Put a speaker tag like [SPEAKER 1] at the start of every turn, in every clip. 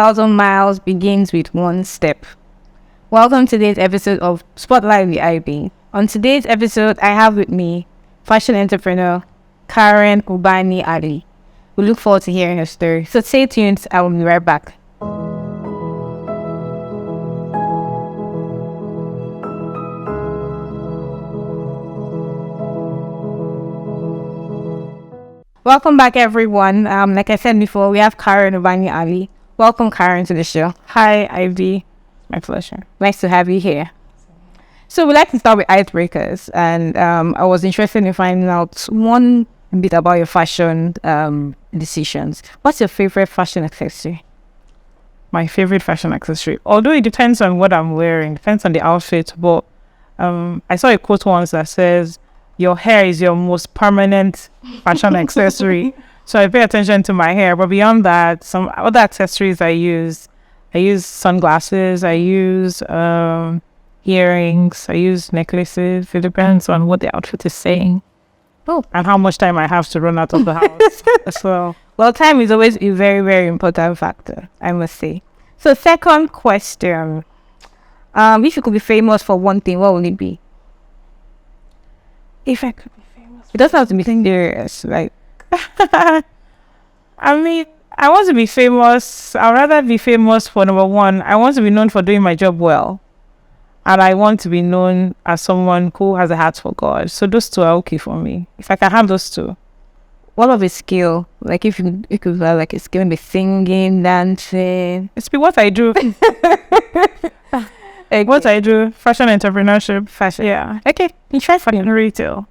[SPEAKER 1] 1,000 miles begins with one step. Welcome to today's episode of Spotlight with IB. On today's episode, I have with me fashion entrepreneur Karen Ubani-Alli. We look forward to hearing her story. So stay tuned. I will be right back. Welcome back, everyone. Like I said before, we have Karen Ubani-Alli. Welcome, Karen, to the show. Hi, Ivy. My pleasure. Nice to have you here. So we like to start with icebreakers, and I was interested in finding out one bit about your fashion decisions. What's your favorite fashion accessory?
[SPEAKER 2] My favorite fashion accessory, although it depends on what I'm wearing, depends on the outfit, but I saw a quote once that says, your hair is your most permanent fashion accessory. So I pay attention to my hair. But beyond that, some other accessories I use sunglasses, I use earrings, I use necklaces. It depends on what the outfit is saying.
[SPEAKER 1] Oh,
[SPEAKER 2] and how much time I have to run out of the house as well.
[SPEAKER 1] Well, time is always a very, very important factor, I must say. So second question. If you could be famous for one thing, what would it be?
[SPEAKER 2] If I could be famous,
[SPEAKER 1] it doesn't have to be serious. Like,
[SPEAKER 2] I mean, I want to be famous. I'd rather be famous for number one. I want to be known for doing my job well, and I want to be known as someone who has a heart for God. So those two are okay for me. If I can have those two.
[SPEAKER 1] What of a skill? Like if you could have like a skill, maybe singing, dancing.
[SPEAKER 2] It's what I do.
[SPEAKER 1] Okay.
[SPEAKER 2] What I do, fashion entrepreneurship.
[SPEAKER 1] Fashion.
[SPEAKER 2] Yeah.
[SPEAKER 1] Okay.
[SPEAKER 2] You try fashion retail.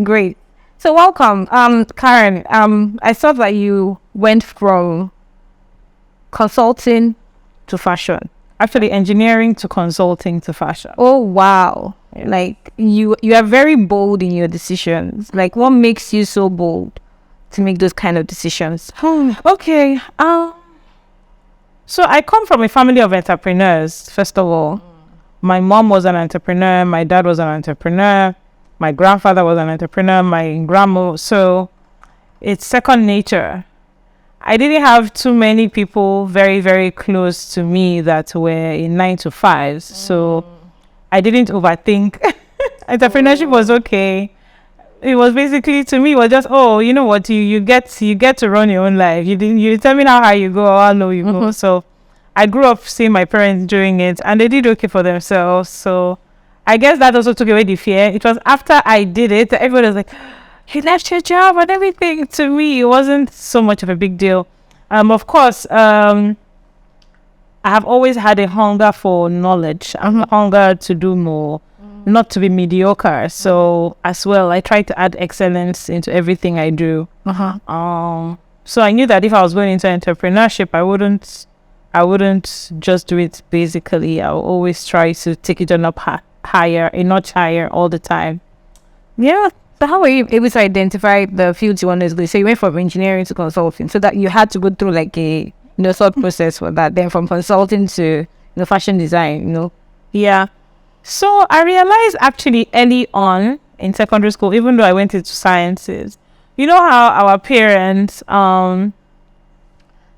[SPEAKER 1] Great. So welcome, Karen. I saw that you went from consulting to fashion.
[SPEAKER 2] Actually, engineering to consulting to fashion.
[SPEAKER 1] Oh wow! Yeah. Like you are very bold in your decisions. Like, what makes you so bold to make those kind of decisions?
[SPEAKER 2] Okay. So I come from a family of entrepreneurs. First of all, my mom was an entrepreneur. My dad was an entrepreneur. My grandfather was an entrepreneur. My grandma. So it's second nature. I didn't have too many people very, very close to me that were in 9-to-5s. So I didn't overthink. Entrepreneurship was okay. It was basically, to me, it was just, oh, you know what, you get to run your own life. You determine how high you go or how low you go. So I grew up seeing my parents doing it, and they did okay for themselves. So I guess that also took away the fear. It was after I did it, everybody was like, you left your job and everything. To me, it wasn't so much of a big deal. Of course, I have always had a hunger for knowledge. I'm a hunger to do more, not to be mediocre. So as well, I try to add excellence into everything I do. So I knew that if I was going into entrepreneurship, I wouldn't just do it basically. I will always try to take it a notch higher all the time.
[SPEAKER 1] Yeah. So how were you able to identify the fields you wanted to do? So you went from engineering to consulting, so that you had to go through like a thought process for that. Then from consulting to fashion design.
[SPEAKER 2] Yeah. So I realized actually early on in secondary school, even though I went into sciences, you know how our parents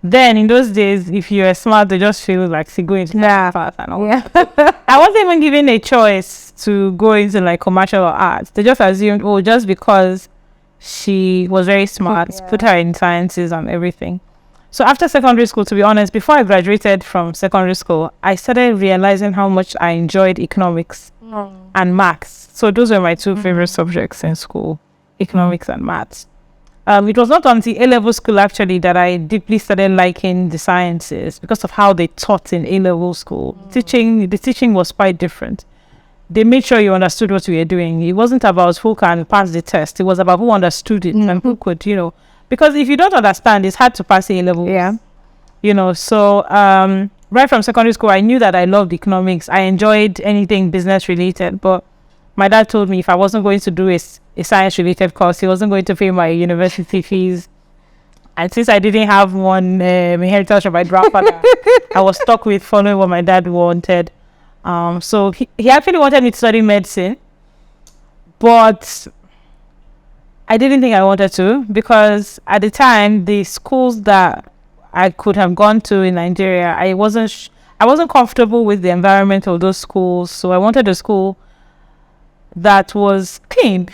[SPEAKER 2] then in those days, if you were smart, they just feel like go into path and all.
[SPEAKER 1] Yeah.
[SPEAKER 2] I wasn't even given a choice to go into like commercial or arts. They just assumed, oh, just because she was very smart, put her in sciences and everything. So after secondary school, to be honest, before I graduated from secondary school, I started realizing how much I enjoyed economics and maths. So those were my two favorite subjects in school, economics and maths. It was not until A-level school actually that I deeply started liking the sciences because of how they taught in A-level school. The teaching was quite different. They made sure you understood what you were doing. It wasn't about who can pass the test. It was about who understood it and who could, because if you don't understand, it's hard to pass A-level.
[SPEAKER 1] Yeah.
[SPEAKER 2] So right from secondary school, I knew that I loved economics. I enjoyed anything business related, but my dad told me if I wasn't going to do a science-related course, he wasn't going to pay my university fees. And since I didn't have one inheritance from my grandfather, I was stuck with following what my dad wanted. So he actually wanted me to study medicine, but I didn't think I wanted to, because at the time, the schools that I could have gone to in Nigeria. I wasn't comfortable with the environment of those schools, so I wanted a school that was clean.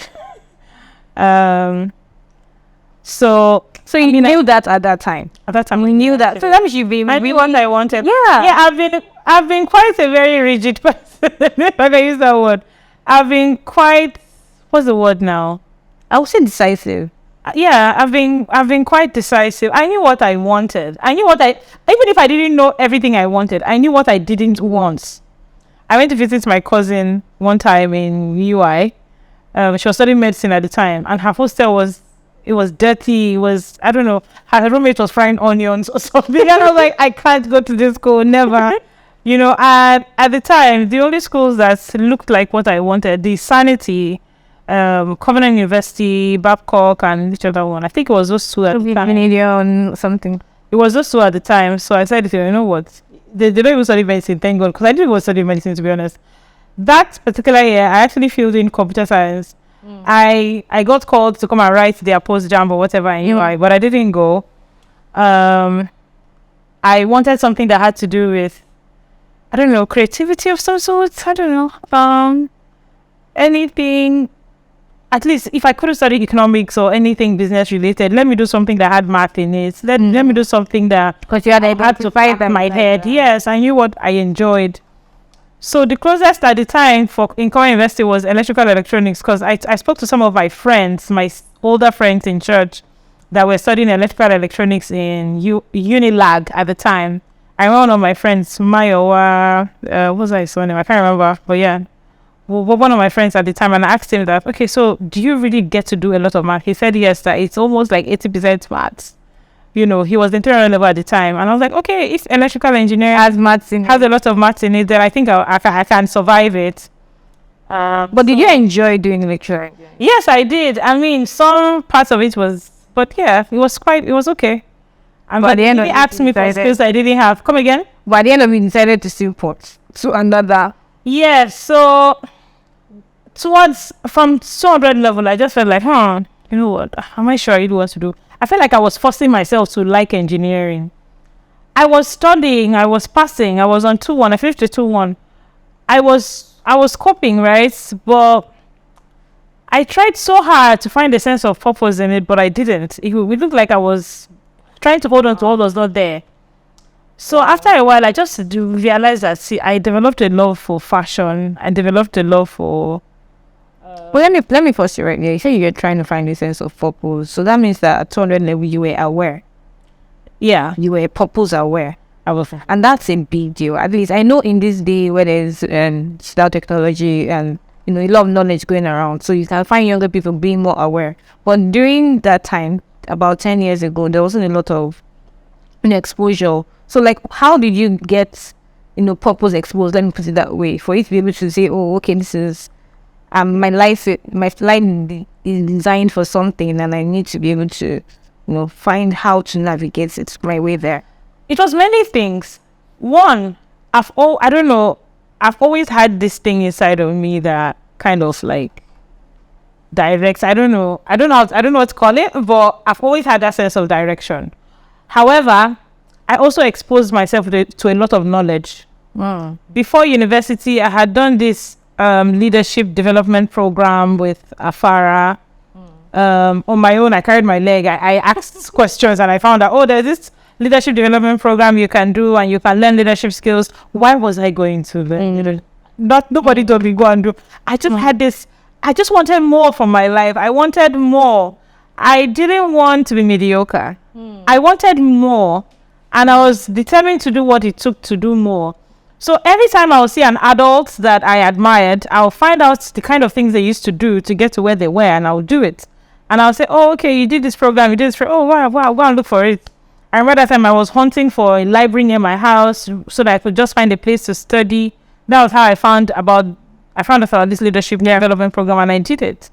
[SPEAKER 2] So
[SPEAKER 1] you knew that at that time.
[SPEAKER 2] At that time,
[SPEAKER 1] we knew that. So that means you be.
[SPEAKER 2] I knew what I wanted.
[SPEAKER 1] Yeah.
[SPEAKER 2] I've been quite a very rigid person. If I can use that word. I've been quite. What's the word now?
[SPEAKER 1] I would say decisive.
[SPEAKER 2] Yeah, I've been quite decisive. I knew what I wanted. I knew even if I didn't know everything I wanted, I knew what I didn't want. I went to visit my cousin one time in UI. She was studying medicine at the time, and her hostel was dirty. It was, I don't know, her roommate was frying onions or something. And I was like, I can't go to this school, never. And at the time, the only schools that looked like what I wanted, the Sanity, Covenant University, Babcock, and each other one. I think it was those two at the time.
[SPEAKER 1] Something.
[SPEAKER 2] It was those two at the time. So I said, you know what? They don't even study medicine, thank God, because I didn't even study medicine, to be honest. That particular year, I actually filled in computer science. I got called to come and write their post-jam or whatever in UI, but I didn't go. I wanted something that had to do with, I don't know, creativity of some sort. I don't know. Anything. At least if I couldn't study economics or anything business related, let me do something that had math in it. Let me do something that,
[SPEAKER 1] because you had to find them
[SPEAKER 2] in my head. Yes, I knew what I enjoyed. So the closest at the time in Covenant University was electrical electronics, because I spoke to some of my friends, my older friends in church, that were studying electrical electronics in Unilag at the time. I remember one of my friends, Mayowa, what was I surname? I can't remember, but yeah. One of my friends at the time, and I asked him that, okay, so do you really get to do a lot of math? He said yes, that it's almost like 80% maths. He was in 300 level at the time, and I was like, okay, if electrical engineering has a lot of maths in it, then I think I can survive it.
[SPEAKER 1] But did you enjoy doing lecturing?
[SPEAKER 2] Yes, I did. I mean, some parts of it was, but yeah, it was okay. And
[SPEAKER 1] but at the end
[SPEAKER 2] he asked me for skills I didn't have. Come again?
[SPEAKER 1] But at the end of it, you decided to still put to another.
[SPEAKER 2] Yeah, so from 200 level, I just felt like, you know what? Am I sure I really want to do? I felt like I was forcing myself to like engineering. I was studying, I was passing, I was on 2-1, I finished the 2-1. I was coping, right? But I tried so hard to find a sense of purpose in it, but I didn't. It looked like I was trying to hold on to what was not there. So after a while, I just realized that, I developed a love for fashion. I developed a love for...
[SPEAKER 1] Well, let me first you right here. You say you're trying to find a sense of purpose. So that means that at 200 level, you were aware.
[SPEAKER 2] Yeah.
[SPEAKER 1] You were purpose aware. And that's a big deal. At least I know in this day where there's digital technology and, a lot of knowledge going around. So you can find younger people being more aware. But during that time, about 10 years ago, there wasn't a lot of exposure. So, like, how did you get, purpose exposed? Let me put it that way. For you to be able to say, oh, okay, this is, my life is designed for something, and I need to be able to, find how to navigate it my way there.
[SPEAKER 2] It was many things. One, I've always had this thing inside of me that kind of like directs. I don't know what to call it, but I've always had that sense of direction. However, I also exposed myself to a lot of knowledge. Before university, I had done this leadership development program with Afara. On my own, I carried my leg. I asked questions, and I found out, there's this leadership development program you can do, and you can learn leadership skills. Why was I going to learn? Nobody told me go and do. I just had this. I just wanted more from my life. I wanted more. I didn't want to be mediocre. I wanted more. And I was determined to do what it took to do more. So every time I would see an adult that I admired, I'll find out the kind of things they used to do to get to where they were, and I'll do it. And I'll say, oh, okay, you did this program, you did this. Oh, wow, go and look for it. I remember that time I was hunting for a library near my house so that I could just find a place to study. That was how I found out about this leadership development program, and I did it.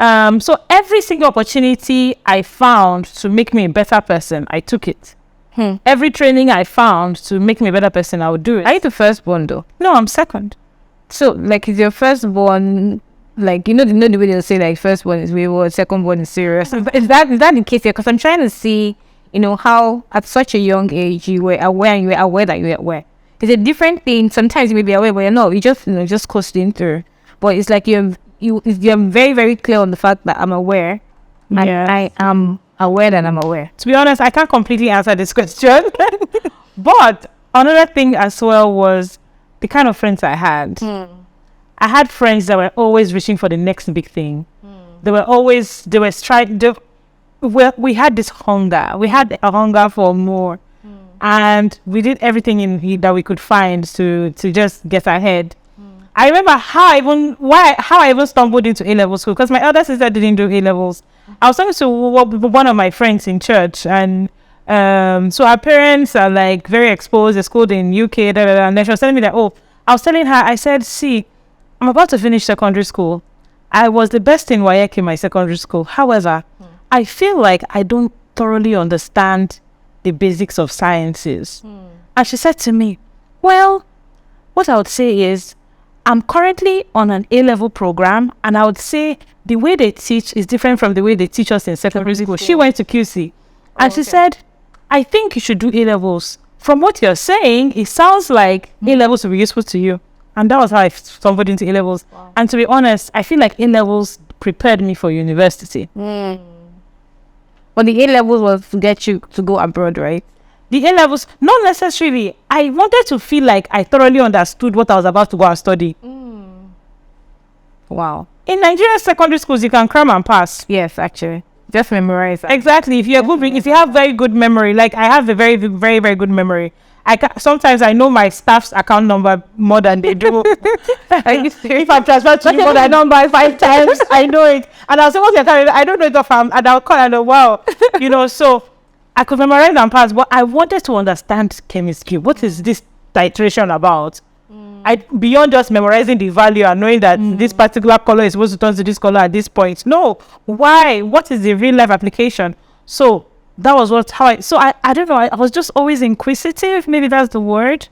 [SPEAKER 2] So every single opportunity I found to make me a better person, I took it. Every training I found to make me a better person, I would do it.
[SPEAKER 1] Are you the firstborn though?
[SPEAKER 2] No, I'm second.
[SPEAKER 1] So, like, is your firstborn, like, the way they'll say, like, firstborn is wayward, secondborn is serious. Is that the case here? Because I'm trying to see you know, how at such a young age you were aware and you were aware that you were aware. It's a different thing. Sometimes you may be aware, but you just, just coasting through. But it's like you're very, very clear on the fact that I'm aware. And I am aware that I'm aware.
[SPEAKER 2] To be honest, I can't completely answer this question. But another thing as well was the kind of friends I had. I had friends that were always reaching for the next big thing. We had this hunger. We had a hunger for more. And we did everything that we could find to just get ahead. I remember how I even stumbled into A-level school, because my elder sister didn't do A-levels. I was talking to one of my friends in church, and so her parents are like very exposed. They're schooled in UK, and then she was telling me that, I was telling her, I said, see, I'm about to finish secondary school. I was the best in WAEC in my secondary school. However, I feel like I don't thoroughly understand the basics of sciences. And she said to me, well, what I would say is, I'm currently on an A-level program, and I would say the way they teach is different from the way they teach us in secondary school. She went to QC, and she said, I think you should do A-levels. From what you're saying, it sounds like A-levels will be useful to you. And that was how I stumbled into A-levels. Wow. And to be honest, I feel like A-levels prepared me for university.
[SPEAKER 1] But the A-levels was to get you to go abroad, right?
[SPEAKER 2] The A-levels, not necessarily. I wanted to feel like I thoroughly understood what I was about to go and study.
[SPEAKER 1] Wow.
[SPEAKER 2] In Nigerian secondary schools, you can cram and pass.
[SPEAKER 1] Yes, actually. Just memorize.
[SPEAKER 2] Exactly. If you're if you have very good memory, like I have a very, very, very good memory. Sometimes I know my staff's account number more than they do. If I've transferred to you more than number 5 times, I know it. And I'll say, what's your time? I don't know it off. And I'll call and wow. So I could memorize and pass, but I wanted to understand chemistry. What is this titration about? Beyond just memorizing the value and knowing that this particular color is supposed to turn to this color at this point. No. Why? What is the real life application? So that was I don't know. I was just always inquisitive. Maybe that's the word.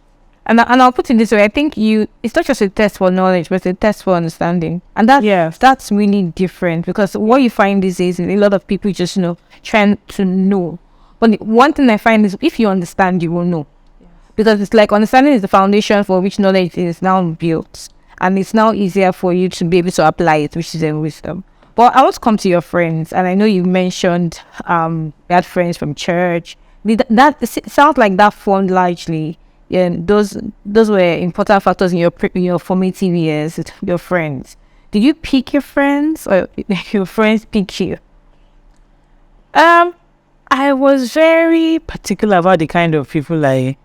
[SPEAKER 1] And I'll put it this way. I think it's not just a test for knowledge, but it's a test for understanding. And that's really different, because what you find these days is a lot of people just, trying to know. But one thing I find is, if you understand, you will know. Because it's like understanding is the foundation for which knowledge is now built. And it's now easier for you to be able to apply it, which is in wisdom. But I want to come to your friends, and I know you mentioned you had friends from church. It sounds like that formed largely. Those were important factors in your formative years. Your friends. Did you pick your friends, or your friends pick you?
[SPEAKER 2] I was very particular about the kind of people I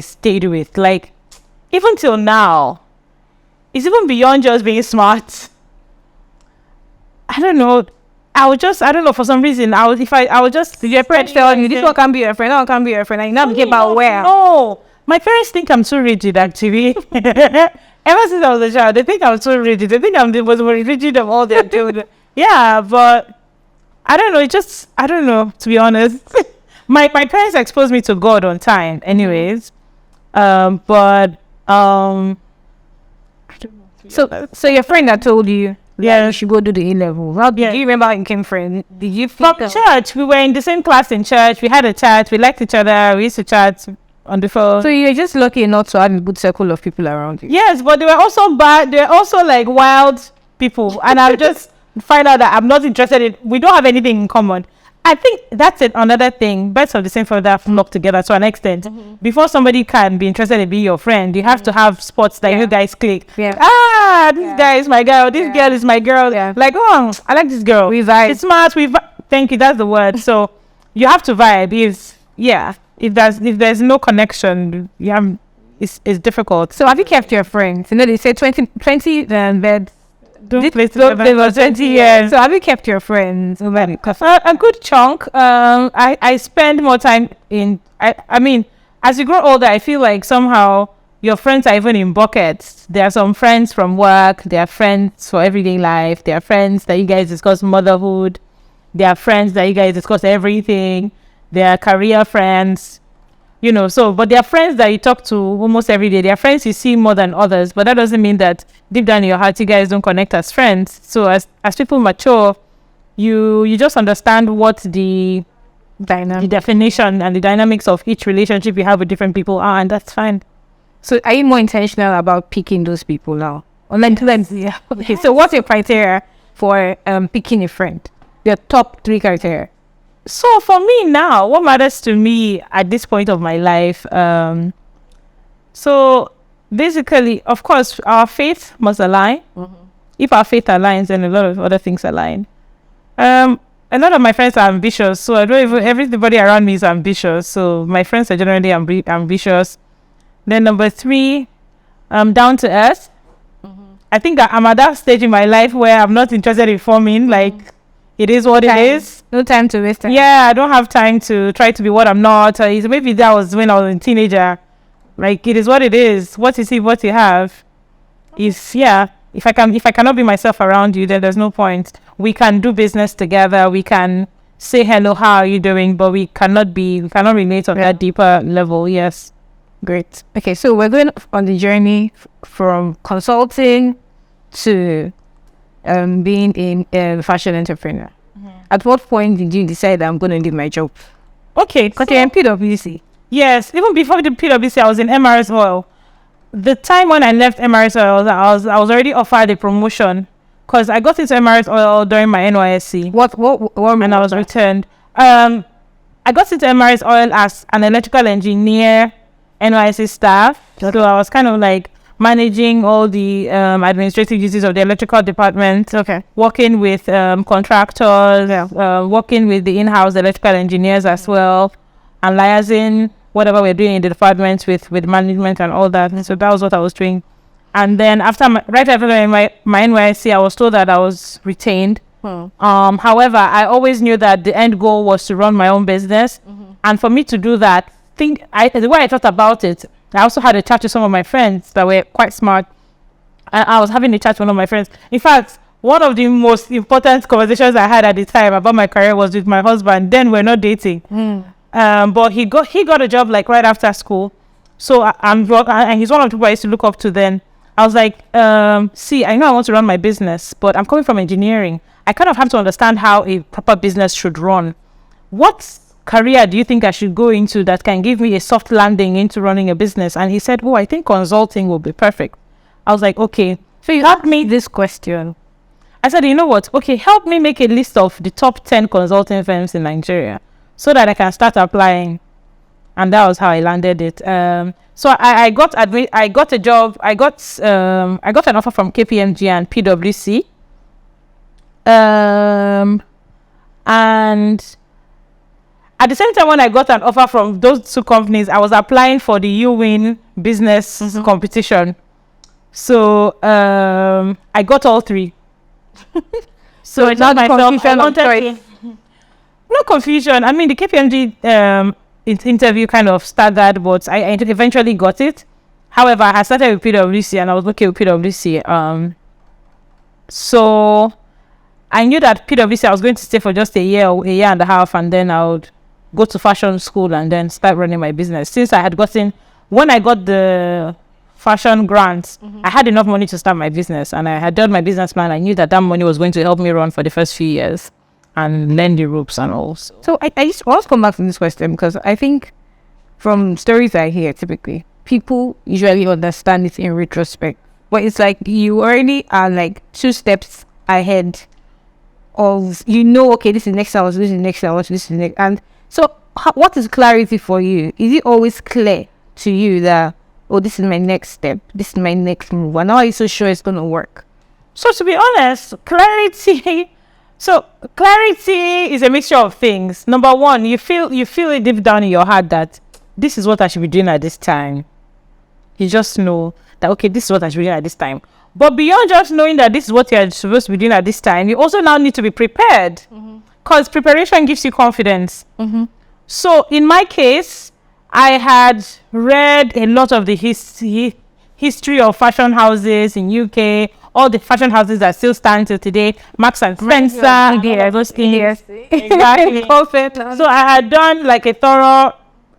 [SPEAKER 2] stayed with. Like, even till now, it's even beyond just being smart. I don't know. For some reason, your parents tell you, this one can be your friend, that one can be your friend, and you now became aware. No, my parents think I'm too rigid, actually. Ever since I was a child, they think I'm too rigid. They think I'm the most rigid of all their children. Yeah, but I don't know. I don't know, to be honest. My parents exposed me to God on time, anyways. But I don't know.
[SPEAKER 1] So your friend that told you, you should go do the A-level. Do you remember how you came from? Did you
[SPEAKER 2] from church? We were in the same class in church. We had a chat. We liked each other. We used to chat on the phone.
[SPEAKER 1] So you're just lucky enough to have a good circle of people around you.
[SPEAKER 2] Yes, but they were also bad. They were also like wild people, and I just find out that I'm not interested in. We don't have anything in common. I think that's another thing. Birds of the same feather flock together to an extent. Before somebody can be interested in being your friend, you have to have spots that you guys click. This guy is my girl. This girl is my girl. Like, I like this girl.
[SPEAKER 1] We vibe.
[SPEAKER 2] It's smart. Thank you. That's the word. So you have to vibe. If there's no connection, it's difficult.
[SPEAKER 1] So have you kept your friends? They say 20 beds.
[SPEAKER 2] Don't play together for 20 years.
[SPEAKER 1] So have you kept your friends?
[SPEAKER 2] A good chunk. I spend more time in. I mean, as you grow older, I feel like somehow your friends are even in buckets. There are some friends from work. There are friends for everyday life. There are friends that you guys discuss motherhood. There are friends that you guys discuss everything. There are career friends. But there are friends that you talk to almost every day. There are friends you see more than others, but that doesn't mean that deep down in your heart, you guys don't connect as friends. So as people mature, you just understand what the definition and the dynamics of each relationship you have with different people are, and that's fine.
[SPEAKER 1] So are you more intentional about picking those people now? Yeah. Okay. So what's your criteria for picking a friend? Your top 3 criteria.
[SPEAKER 2] So for me now, what matters to me at this point of my life, so basically, of course, our faith must align. If our faith aligns, then a lot of other things align. A lot of my friends are ambitious, so I don't even, everybody around me is ambitious. So my friends are generally ambitious. Then number 3, down to earth. I think I'm at that stage in my life where I'm not interested in forming. Like, it is what it is.
[SPEAKER 1] No time to waste time.
[SPEAKER 2] Yeah, I don't have time to try to be what I'm not. Maybe that was when I was a teenager. Like, it is what it is. What you see, what you have. Is, yeah. If I cannot be myself around you, then there's no point. We can do business together. We can say hello, how are you doing? But we cannot relate on that deeper level. Yes.
[SPEAKER 1] Great. Okay, so we're going on the journey from consulting to being a fashion entrepreneur. At what point did you decide that I'm going to leave my job?
[SPEAKER 2] Okay,
[SPEAKER 1] because you're in PwC.
[SPEAKER 2] Yes, even before the PwC, I was in MRS Oil. The time when I left MRS Oil, I was already offered a promotion because I got into MRS Oil during my NYSC.
[SPEAKER 1] What
[SPEAKER 2] and I was returned. I got into MRS Oil as an electrical engineer, NYSC staff. So I was kind of like managing all the administrative duties of the electrical department.
[SPEAKER 1] Okay.
[SPEAKER 2] Working with contractors, working with the in-house electrical engineers as well, and liaising whatever we're doing in the department with management and all that. So that was what I was doing. And then right after my NYSC, I was told that I was retained. However, I always knew that the end goal was to run my own business. And for me to do that, the way I thought about it, I also had a chat with some of my friends that were quite smart. I was having a chat with one of my friends. In fact, one of the most important conversations I had at the time about my career was with my husband. Then we're not dating. But he got a job like right after school. So and he's one of the people I used to look up to then. I was like, see, I know I want to run my business, but I'm coming from engineering. I kind of have to understand how a proper business should run. What career do you think I should go into that can give me a soft landing into running a business? And he said, oh, I think consulting will be perfect. I was like, okay.
[SPEAKER 1] So you asked me this question.
[SPEAKER 2] I said, you know what? Okay, help me make a list of the top 10 consulting firms in Nigeria so that I can start applying. And that was how I landed it. So I got a job. I got an offer from KPMG and PwC. And at the same time, when I got an offer from those 2 companies, I was applying for the UWin business competition. So I got all 3.
[SPEAKER 1] So it's not confusion.
[SPEAKER 2] No confusion. I mean, the KPMG interview kind of staggered, but I eventually got it. However, I started with PwC and I was okay with PwC. So I knew that PwC I was going to stay for just a year and a half, and then I would go to fashion school and then start running my business. Since when I got the fashion grants, I had enough money to start my business, and I had done my business plan. I knew that money was going to help me run for the first few years and learn the ropes and all.
[SPEAKER 1] So I just want to come back to this question because I think from stories I hear, typically, people usually understand it in retrospect. But it's like you already are like 2 steps ahead of, okay, this is next hour, this is next hour, this is next. And so what is clarity for you? Is it always clear to you that, oh, this is my next step, this is my next move, and how are you so sure it's going to work?
[SPEAKER 2] So to be honest, clarity is a mixture of things. Number 1, you feel it deep down in your heart that this is what I should be doing at this time. You just know that, okay, this is what I should be doing at this time. But beyond just knowing that this is what you're supposed to be doing at this time, you also now need to be prepared, because preparation gives you confidence. So in my case, I had read a lot of the history of fashion houses in UK, all the fashion houses that still stand till today, Marks and Spencer, exactly. So I had done like a thorough,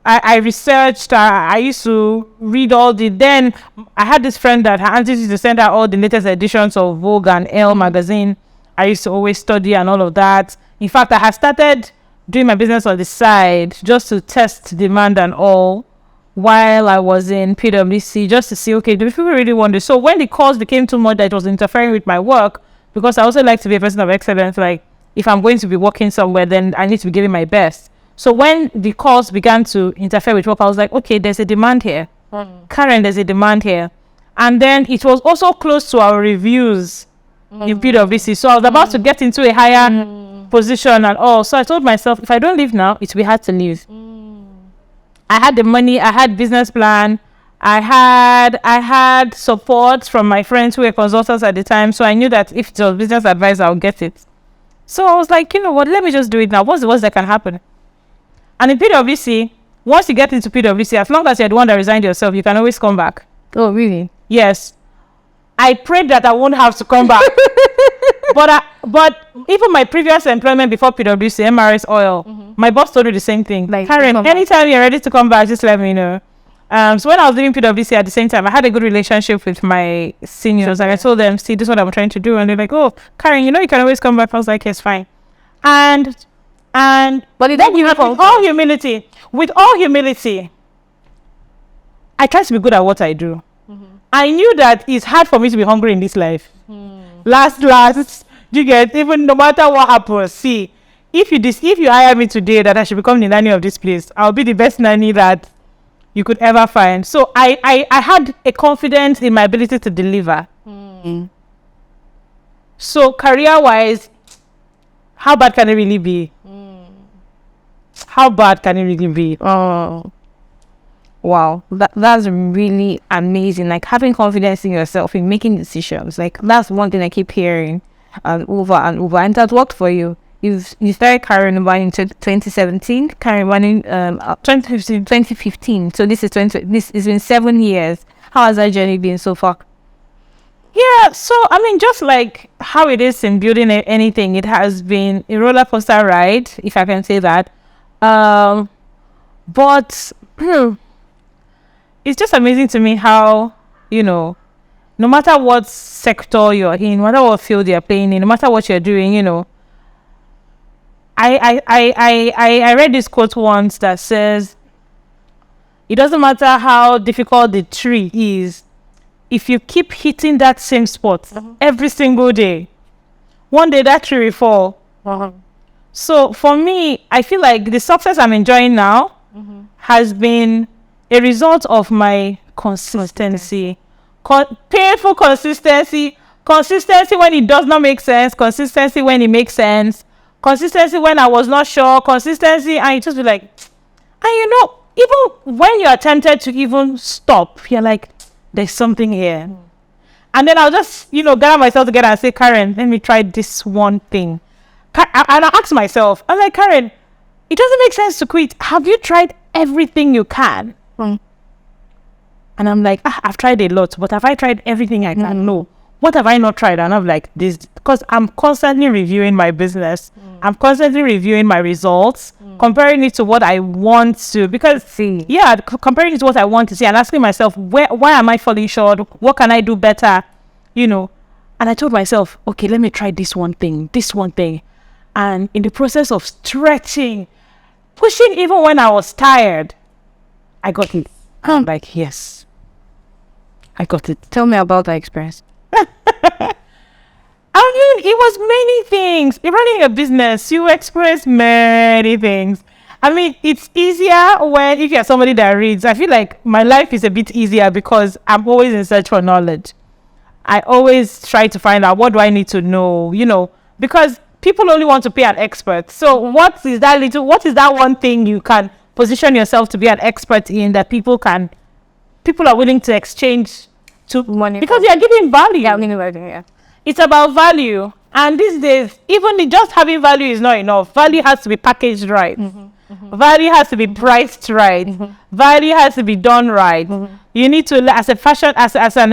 [SPEAKER 2] I researched, I used to read then I had this friend that her auntie used to send her all the latest editions of Vogue and Elle magazine. I used to always study and all of that. In fact, I had started doing my business on the side just to test demand and all while I was in PwC, just to see, okay, do people really want this? So when the calls became too much that it was interfering with my work, because I also like to be a person of excellence, like if I'm going to be working somewhere, then I need to be giving my best. So when the calls began to interfere with work, I was like, okay, there's a demand here. Karen, there's a demand here. And then it was also close to our reviews in PwC. So I was about to get into a higher position and all. So I told myself, if I don't leave now, it will be hard to leave. I had the money, I had business plan, I had support from my friends who were consultants at the time. So I knew that if it was business advice, I'll get it. So I was like, you know what, let me just do it now. What's the worst that can happen? And in PwC, once you get into PwC, as long as you're the one that resigned yourself, you can always come back.
[SPEAKER 1] Oh, really?
[SPEAKER 2] Yes. I prayed that I won't have to come back. But even my previous employment before PwC, MRS Oil, my boss told me the same thing. Like, Karen, anytime you're ready to come back, just let me know. So when I was doing PwC at the same time, I had a good relationship with my seniors. And I told them, see, this is what I'm trying to do. And they're like, oh, Karen, you know you can always come back. I was like, yes, fine. But then you have with all humility, I try to be good at what I do. I knew that it's hard for me to be hungry in this life. Last, you get, even no matter what happens, see, if you hire me today that I should become the nanny of this place, I'll be the best nanny that you could ever find. So I had a confidence in my ability to deliver. So career-wise, how bad can it really be? How bad can it really be?
[SPEAKER 1] Oh, wow, that's really amazing. Like having confidence in yourself in making decisions. Like that's one thing I keep hearing over and over, and that worked for you. You started Karen Ubani in 2017. Karen Ubani 2015. So this has been 7 years. How has that journey been so far?
[SPEAKER 2] Yeah, so I mean, just like how it is in building anything, it has been a roller coaster ride, if I can say that. But it's just amazing to me how, no matter what sector you're in, no matter what field you're playing in, no matter what you're doing, I read this quote once that says, it doesn't matter how difficult the tree is, if you keep hitting that same spot every single day, one day that tree will fall. So for me, I feel like the success I'm enjoying now has been a result of my consistency. Painful consistency when it does not make sense, consistency when it makes sense, consistency when I was not sure, consistency, and you just be like, and even when you're tempted to even stop, you're like, there's something here. And then I'll just, gather myself together and say, Karen, let me try this one thing. And I ask myself, I'm like, Karen, it doesn't make sense to quit. Have you tried everything you can? And I'm like, I've tried a lot, but have I tried everything I can? No. What have I not tried? And I'm like, this, because I'm constantly reviewing my business. I'm constantly reviewing my results, comparing it to what I want to, because comparing it to what I want to see and asking myself, why am I falling short? What can I do better? And I told myself, okay, let me try this one thing. And in the process of stretching, pushing even when I was tired, I got it. I'm like, yes, I got it.
[SPEAKER 1] Tell me about that experience.
[SPEAKER 2] I mean, it was many things. In running a business, you experience many things. I mean, it's easier if you're somebody that reads. I feel like my life is a bit easier because I'm always in search for knowledge. I always try to find out, what do I need to know, because people only want to pay an expert. So what is that one thing you can position yourself to be an expert in that people are willing to exchange to money, because they are giving value.
[SPEAKER 1] Yeah.
[SPEAKER 2] It's about value. And these days, even just having value is not enough. Value has to be packaged right. Value has to be priced right. Value has to be done right. You need to, as an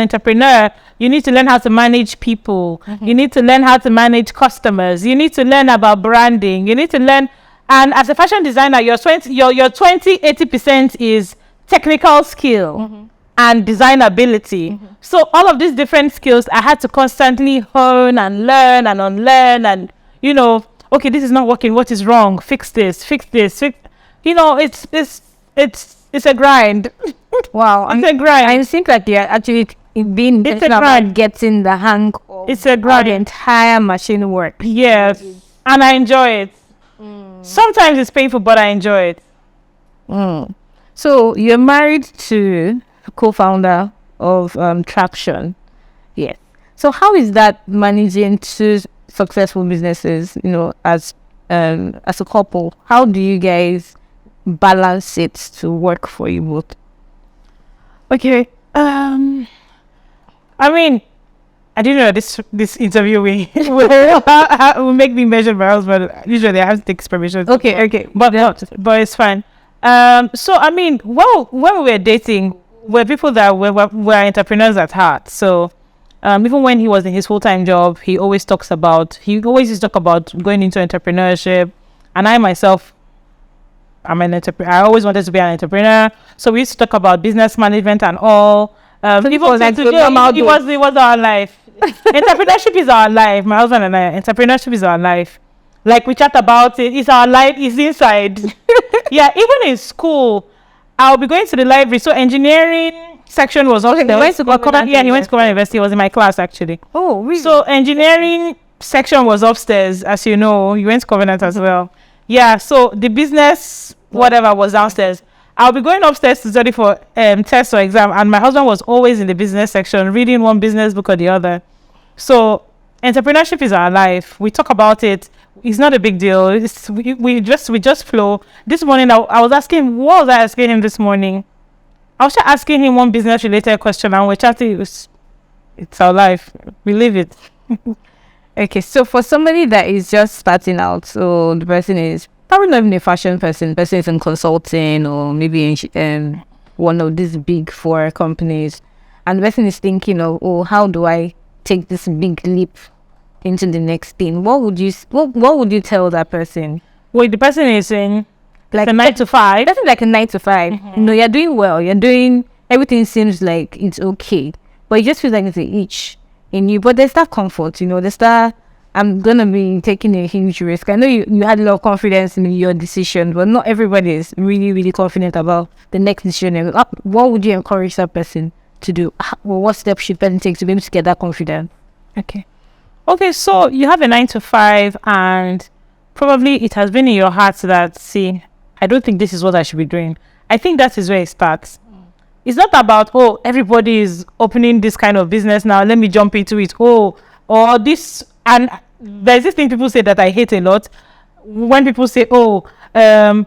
[SPEAKER 2] entrepreneur, you need to learn how to manage people. You need to learn how to manage customers. You need to learn about branding. You need to learn, and as a fashion designer, your 80% is technical skill. and design ability. So all of these different skills I had to constantly hone and learn and unlearn, and okay, this is not working, what is wrong, fix this, it's a grind.
[SPEAKER 1] Wow,
[SPEAKER 2] It's a grind.
[SPEAKER 1] I think that you're actually being intentional about getting the hang of
[SPEAKER 2] it's a grind.
[SPEAKER 1] the entire machine work.
[SPEAKER 2] Yes, and I enjoy it. Sometimes it's painful, but I enjoy it.
[SPEAKER 1] So you're married to a co-founder of Traction. Yes. So how is that managing two successful businesses, as a couple? How do you guys balance it to work for you both?
[SPEAKER 2] Okay. I mean, I didn't know this interview will make me measure my husband. Usually I have to take permission.
[SPEAKER 1] Okay.
[SPEAKER 2] But it's fine. So I mean, when we were dating, we're people that were entrepreneurs at heart. So even when he was in his full-time job, he always used to talk about going into entrepreneurship. And I myself, I'm an entrepreneur. I always wanted to be an entrepreneur. So we used to talk about business management and all. It was our life. Entrepreneurship is our life. My husband and I, entrepreneurship is our life. Like we chat about it. It's our life. It's inside. Yeah, even in school, I'll be going to the library. So engineering section was also there. He went to Covenant University. He was in my class actually.
[SPEAKER 1] Oh, really?
[SPEAKER 2] So engineering section was upstairs, as you know. You went to Covenant as well. Yeah. So the business whatever was downstairs. I'll be going upstairs to study for test or exam, and my husband was always in the business section, reading one business book or the other. So entrepreneurship is our life. We talk about it. It's not a big deal. We just flow. This morning I was asking him, what was I asking him this morning? I was just asking him one business related question, and we're chatting. It's our life. We live it.
[SPEAKER 1] Okay, so for somebody that is just starting out, so the person is probably not even a fashion person is in consulting or maybe in one of these big four companies, and the person is thinking of, how do I take this big leap into the next thing? What would you tell that person?
[SPEAKER 2] Wait, the person is in like a 9 to 5.
[SPEAKER 1] That's like a 9 to 5. No, you're doing well. You're doing everything seems like it's okay, but it just feels like it's an itch in you. But there's that comfort, there's that I'm gonna be taking a huge risk. I know you had a lot of confidence in your decision, but not everybody is really, really confident about the next decision. What would you encourage that person to do? Well, what steps should person take to be able to get that confidence?
[SPEAKER 2] Okay, so you have a 9 to 5, and probably it has been in your heart that, see, I don't think this is what I should be doing. I think that is where it starts. It's not about, everybody is opening this kind of business now, let me jump into it. Or this, and there's this thing people say that I hate a lot. When people say, don't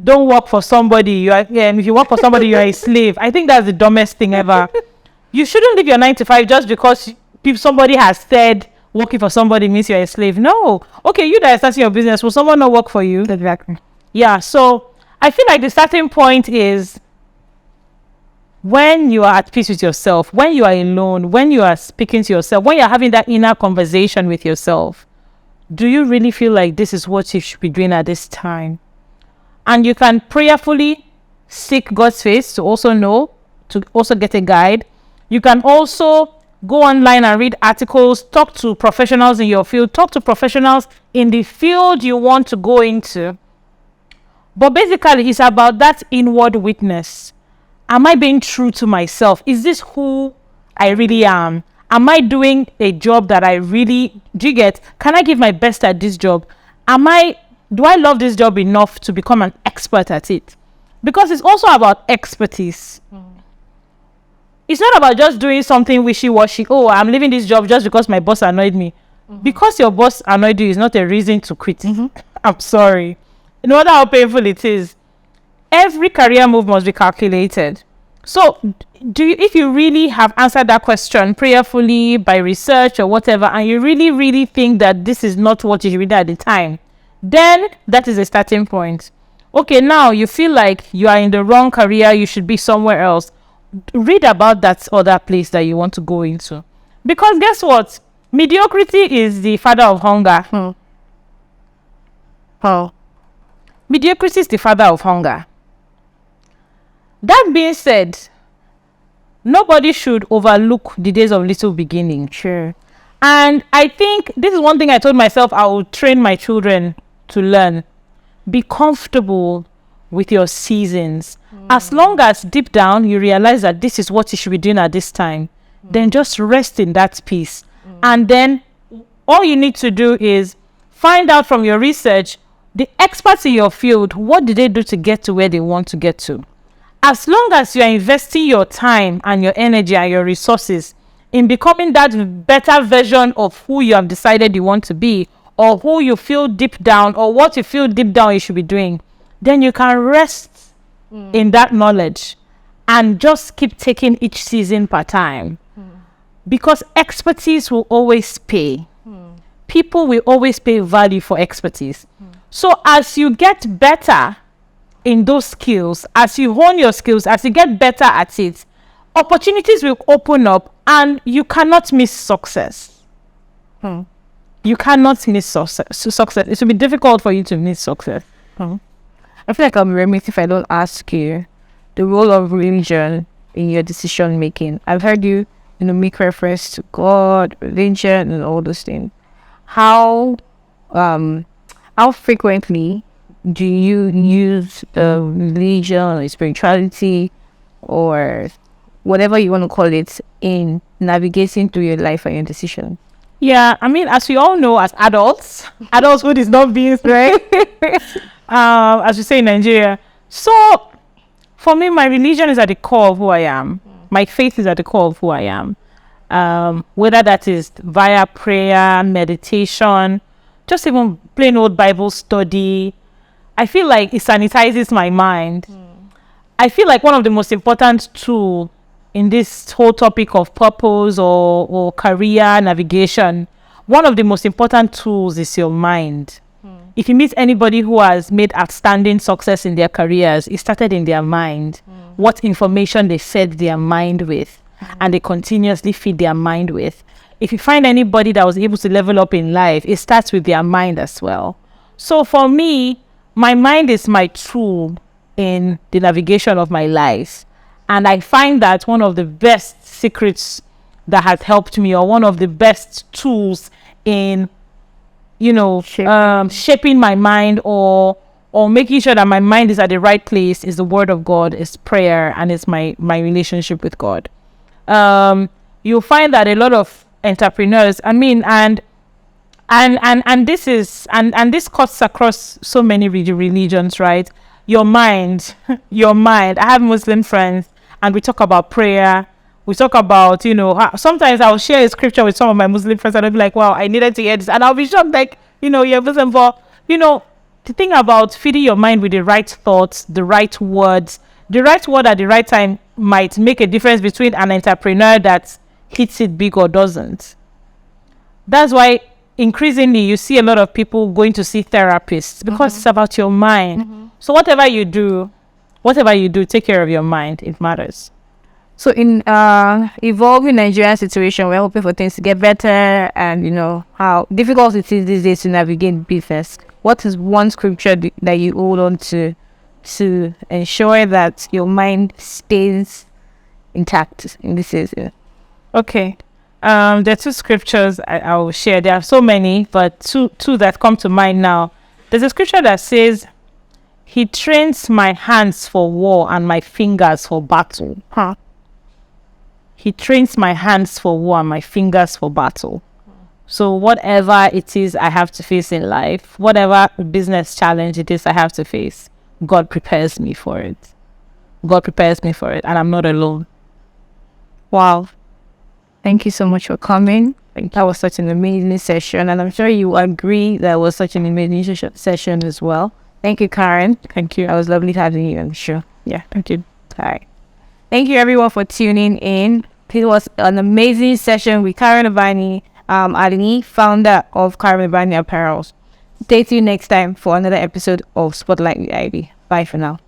[SPEAKER 2] work for somebody. If you work for somebody, you're a slave. I think that's the dumbest thing ever. You shouldn't leave your 9 to 5 just because somebody has said working for somebody means you're a slave. No. Okay, you that are starting your business, will someone not work for you?
[SPEAKER 1] Exactly.
[SPEAKER 2] Yeah, so I feel like the starting point is when you are at peace with yourself, when you are alone, when you are speaking to yourself, when you're having that inner conversation with yourself. Do you really feel like this is what you should be doing at this time? And you can prayerfully seek God's face to also know, to also get a guide. You can also go online and read articles, talk to professionals in your field, talk to professionals in the field you want to go into. But basically, it's about that inward witness. Am I being true to myself? Is this who I really am? Am I doing a job that I really, do you get? Can I give my best at this job? Do I love this job enough to become an expert at it? Because it's also about expertise. It's not about just doing something wishy-washy. I'm leaving this job just because my boss annoyed me. Because your boss annoyed you is not a reason to quit. I'm sorry. No matter how painful it is, every career move must be calculated. So if you really have answered that question prayerfully by research or whatever, and you really, really think that this is not what you should be doing at the time, then that is a starting point. Okay, now you feel like you are in the wrong career, you should be somewhere else. Read about that other place that you want to go into. Because guess what? Mediocrity is the father of hunger. Mediocrity is the father of hunger. That being said, nobody should overlook the days of little beginning.
[SPEAKER 1] Sure.
[SPEAKER 2] And I think this is one thing I told myself I will train my children to learn. Be comfortable with your seasons. As long as deep down you realize that this is what you should be doing at this time, then just rest in that peace. And then all you need to do is find out from your research, the experts in your field, what did they do to get to where they want to get to? As long as you are investing your time and your energy and your resources in becoming that better version of who you have decided you want to be, or who you feel deep down, or what you feel deep down you should be doing, then you can rest in that knowledge and just keep taking each season per time. Because expertise will always pay. People will always pay value for expertise. So as you get better in those skills, as you hone your skills, as you get better at it, opportunities will open up and you cannot miss success. You cannot miss success. It will be difficult for you to miss success.
[SPEAKER 1] I feel like I'm remiss if I don't ask you the role of religion in your decision making. I've heard you, make reference to God, religion, and all those things. How frequently do you use religion or spirituality or whatever you want to call it in navigating through your life and your decision?
[SPEAKER 2] Yeah, I mean, as we all know, as adults, adulthood is not being right. As we say in Nigeria. So, for me, my religion is at the core of who I am. My faith is at the core of who I am. Whether that is via prayer, meditation, just even plain old Bible study, I feel like it sanitizes my mind. I feel like one of the most important tools in this whole topic of purpose or career navigation, one of the most important tools is your mind. If you meet anybody who has made outstanding success in their careers, it started in their mind. What information they fed their mind with, and they continuously feed their mind with. If you find anybody that was able to level up in life, it starts with their mind as well. So for me, my mind is my tool in the navigation of my life. And I find that one of the best secrets that has helped me, or one of the best tools in, shaping my mind or making sure that my mind is at the right place, is the word of God, is prayer, and it's my relationship with God. You'll find that a lot of entrepreneurs, and this cuts across so many religions, right? Your mind. I have Muslim friends, and we talk about prayer. We talk about, sometimes I'll share a scripture with some of my Muslim friends and I'll be like, wow, I needed to hear this. And I'll be shocked, like, you're Muslim, but, the thing about feeding your mind with the right thoughts, the right words, the right word at the right time might make a difference between an entrepreneur that hits it big or doesn't. That's why increasingly you see a lot of people going to see therapists, because it's about your mind. So whatever you do, take care of your mind. It matters.
[SPEAKER 1] So in evolving Nigerian situation, we're hoping for things to get better, and how difficult it is these days to navigate business. What is one scripture that you hold on to ensure that your mind stays intact in this season?
[SPEAKER 2] Okay. There are two scriptures I will share. There are so many, but two that come to mind now. There's a scripture that says, "He trains my hands for war and my fingers for battle." He trains my hands for war and my fingers for battle. So whatever it is I have to face in life, whatever business challenge it is I have to face, God prepares me for it. God prepares me for it, and I'm not alone.
[SPEAKER 1] Wow. Thank you so much for coming. That was such an amazing session, and I'm sure you agree that was such an amazing session as well. Thank you, Karen.
[SPEAKER 2] Thank you.
[SPEAKER 1] It was lovely having you on the show.
[SPEAKER 2] Yeah, thank you.
[SPEAKER 1] All right. Thank you, everyone, for tuning in. It was an amazing session with Karen Ubani-Alli, founder of Karen Ubani Apparel. Stay tuned next time for another episode of Spotlight with Ivy. Bye for now.